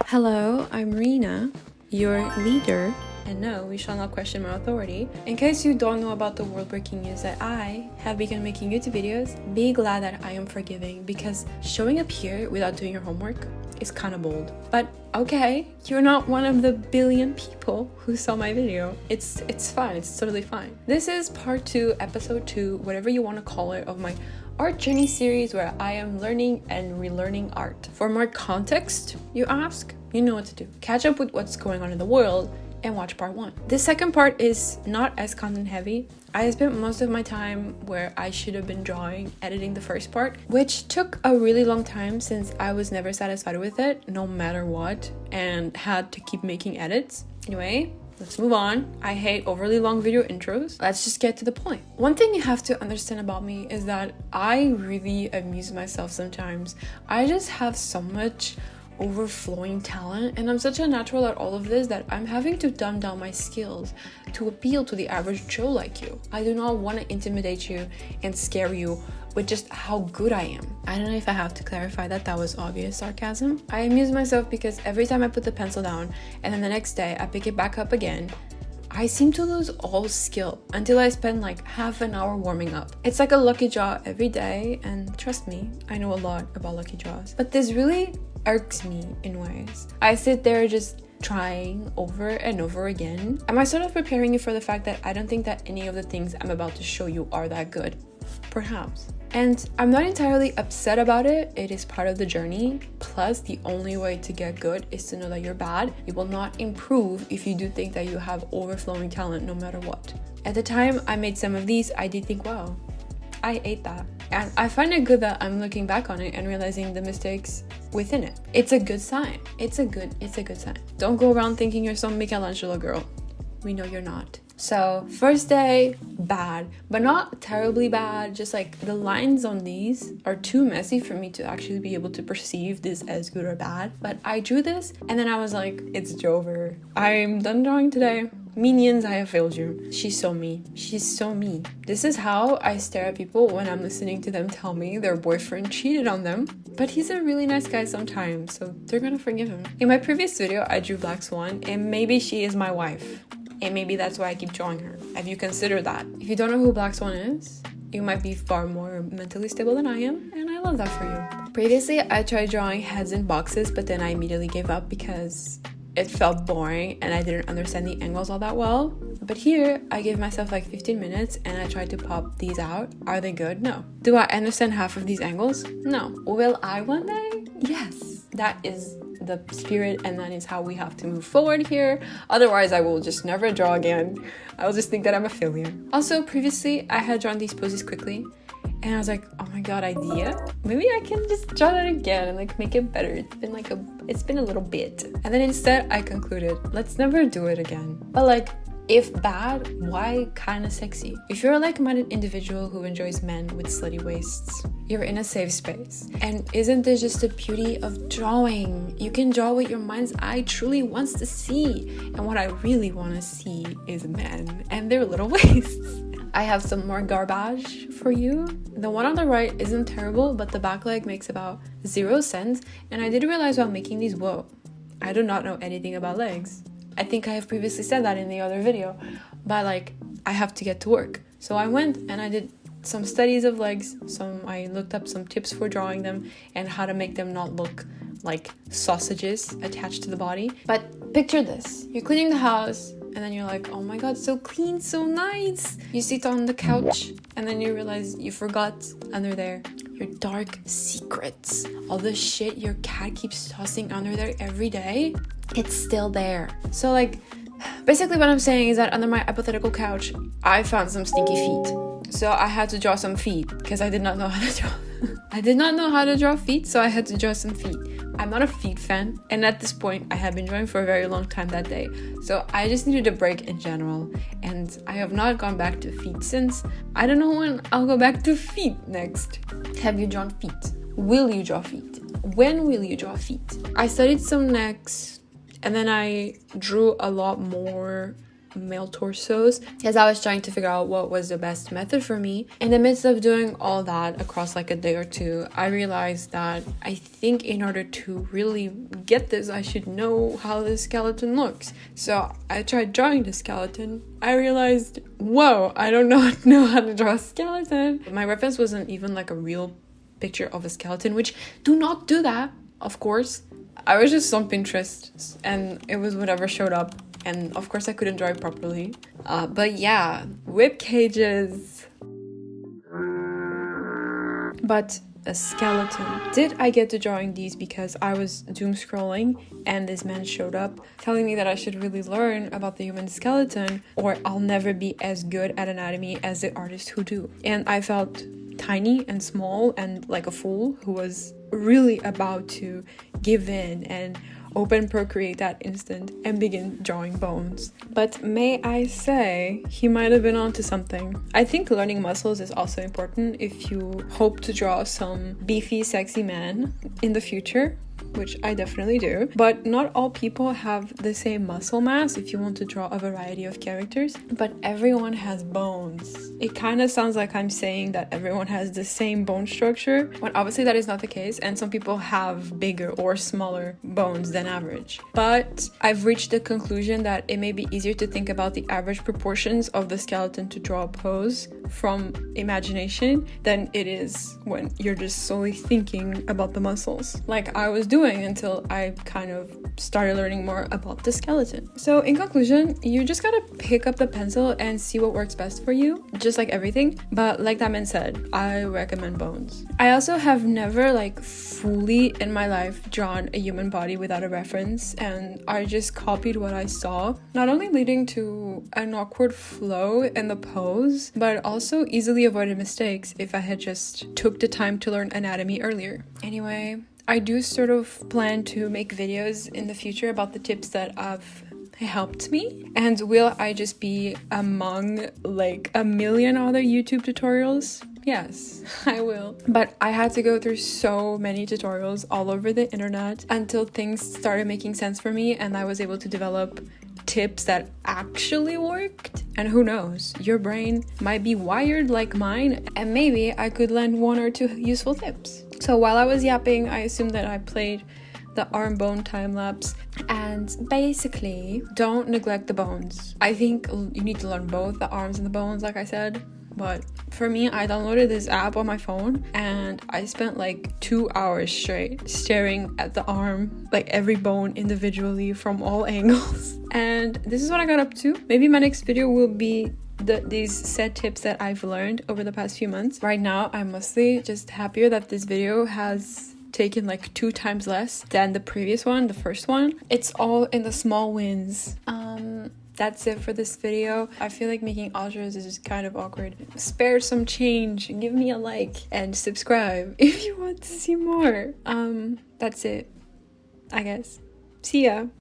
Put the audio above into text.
Hello, I'm Rina, your leader, and no, we shall not question my authority. In case you don't know about the world-breaking news that I have begun making YouTube videos, be glad that I am forgiving because showing up here without doing your homework is kind of bold. But okay, you're not one of the billion people who saw my video. It's fine, it's totally fine. This is part 2, episode 2, whatever you want to call it, of my art journey series where I am learning and relearning art. For more context, you ask? You know what to do. Catch up with what's going on in the world and watch part 1. The second part is not as content heavy. I spent most of my time where I should have been drawing, editing the first part, which took a really long time since I was never satisfied with it, no matter what, and had to keep making edits. Anyway, let's move on. I hate overly long video intros. Let's just get to the point. One thing you have to understand about me is that I really amuse myself sometimes. I just have so much overflowing talent, and I'm such a natural at all of this that I'm having to dumb down my skills to appeal to the average Joe like you. I do not want to intimidate you and scare you with just how good I am. I don't know if I have to clarify that was obvious sarcasm. I amuse myself because every time I put the pencil down and then the next day I pick it back up again, I seem to lose all skill until I spend like half an hour warming up. It's like a lucky draw every day, and trust me, I know a lot about lucky draws. But this really irks me in ways. I sit there just trying over and over again. Am I sort of preparing you for the fact that I don't think that any of the things I'm about to show you are that good? Perhaps. And I'm not entirely upset about it. It is part of the journey. Plus, the only way to get good is to know that you're bad. You will not improve if you do think that you have overflowing talent no matter what. At the time I made some of these, I did think, wow, I ate that. And I find it good that I'm looking back on it and realizing the mistakes within it. It's a good sign. It's a good sign. Don't go around thinking you're some Michelangelo girl. We know you're not. So first day, bad, but not terribly bad. Just like the lines on these are too messy for me to actually be able to perceive this as good or bad. But I drew this and then I was like, it's over. I'm done drawing today. Minions, I have failed you. She's so me. She's so me. This is how I stare at people when I'm listening to them tell me their boyfriend cheated on them. But he's a really nice guy sometimes, so they're gonna forgive him. In my previous video, I drew Black Swan, and maybe she is my wife. And maybe that's why I keep drawing her. Have you considered that? If you don't know who Black Swan is, you might be far more mentally stable than I am, and I love that for you. Previously, I tried drawing heads in boxes, but then I immediately gave up because it felt boring and I didn't understand the angles all that well. But here, I gave myself like 15 minutes and I tried to pop these out. Are they good? No. Do I understand half of these angles? No. Will I one day? Yes. That is the spirit, and that is how we have to move forward here. Otherwise, I will just never draw again. I will just think that I'm a failure. Also, previously, I had drawn these poses quickly, and I was like, oh my god, idea? Maybe I can just draw that again and like make it better. It's been a little bit. And then instead, I concluded, let's never do it again. But like, if bad, why kinda sexy? If you're a like-minded individual who enjoys men with slutty waists, you're in a safe space. And isn't this just the beauty of drawing? You can draw what your mind's eye truly wants to see. And what I really want to see is men and their little waists. I have some more garbage for you. The one on the right isn't terrible, but the back leg makes about 0 sense. And I did realize while making these, whoa, I do not know anything about legs. I think I have previously said that in the other video, but like, I have to get to work. So I went and I did some studies of legs. I looked up some tips for drawing them and how to make them not look like sausages attached to the body. But picture this, you're cleaning the house and then you're like, oh my god, so clean, so nice. You sit on the couch and then you realize you forgot under there your dark secrets. All the shit your cat keeps tossing under there every day, it's still there. So like, basically what I'm saying is that under my hypothetical couch, I found some stinky feet. So I had to draw some feet because I did not know how to draw. I did not know how to draw feet, so I had to draw some feet. I'm not a feet fan, and at this point, I had been drawing for a very long time that day. So I just needed a break in general, and I have not gone back to feet since. I don't know when I'll go back to feet next. Have you drawn feet? Will you draw feet? When will you draw feet? I studied some necks, and then I drew a lot more male torsos, as I was trying to figure out what was the best method for me. In the midst of doing all that across like a day or two, I realized that I think in order to really get this, I should know how the skeleton looks. So I tried drawing the skeleton. I realized, whoa, I do not know how to draw a skeleton. My reference wasn't even like a real picture of a skeleton, which do not do that, of course. I was just on Pinterest and it was whatever showed up, and of course I couldn't draw it properly. But yeah, rib cages. But a skeleton. Did I get to drawing these because I was doom scrolling and this man showed up telling me that I should really learn about the human skeleton or I'll never be as good at anatomy as the artists who do. And I felt tiny and small and like a fool who was really about to give in and open Procreate that instant and begin drawing bones. But may I say, he might have been onto something. I think learning muscles is also important if you hope to draw some beefy, sexy man in the future, which I definitely do. But not all people have the same muscle mass if you want to draw a variety of characters. But everyone has bones. It kind of sounds like I'm saying that everyone has the same bone structure, when obviously that is not the case, and some people have bigger or smaller bones than average. But I've reached the conclusion that it may be easier to think about the average proportions of the skeleton to draw a pose from imagination than it is when you're just solely thinking about the muscles, like I was doing until I kind of started learning more about the skeleton. So in conclusion, you just gotta pick up the pencil and see what works best for you, just like everything. But like that man said, I recommend bones. I also have never like fully in my life drawn a human body without a reference, and I just copied what I saw, not only leading to an awkward flow in the pose, but also easily avoided mistakes if I had just took the time to learn anatomy earlier. Anyway, I do sort of plan to make videos in the future about the tips that have helped me, and will I just be among like a million other YouTube tutorials? Yes, I will. But I had to go through so many tutorials all over the internet until things started making sense for me and I was able to develop tips that actually worked. And who knows, your brain might be wired like mine and maybe I could lend one or two useful tips. So while I was yapping, I assumed that I played the arm bone time lapse, and basically don't neglect the bones. I think you need to learn both the arms and the bones, like I said. But for me, I downloaded this app on my phone and I spent like 2 hours straight staring at the arm, like every bone individually from all angles. And this is what I got up to. Maybe my next video will be these set tips that I've learned over the past few months. Right now, I'm mostly just happier that this video has taken like 2 times less than the previous one, the first one. It's all in the small wins. That's it for this video. I feel like making outros is just kind of awkward. Spare some change, give me a like, and subscribe if you want to see more. That's it, I guess. See ya.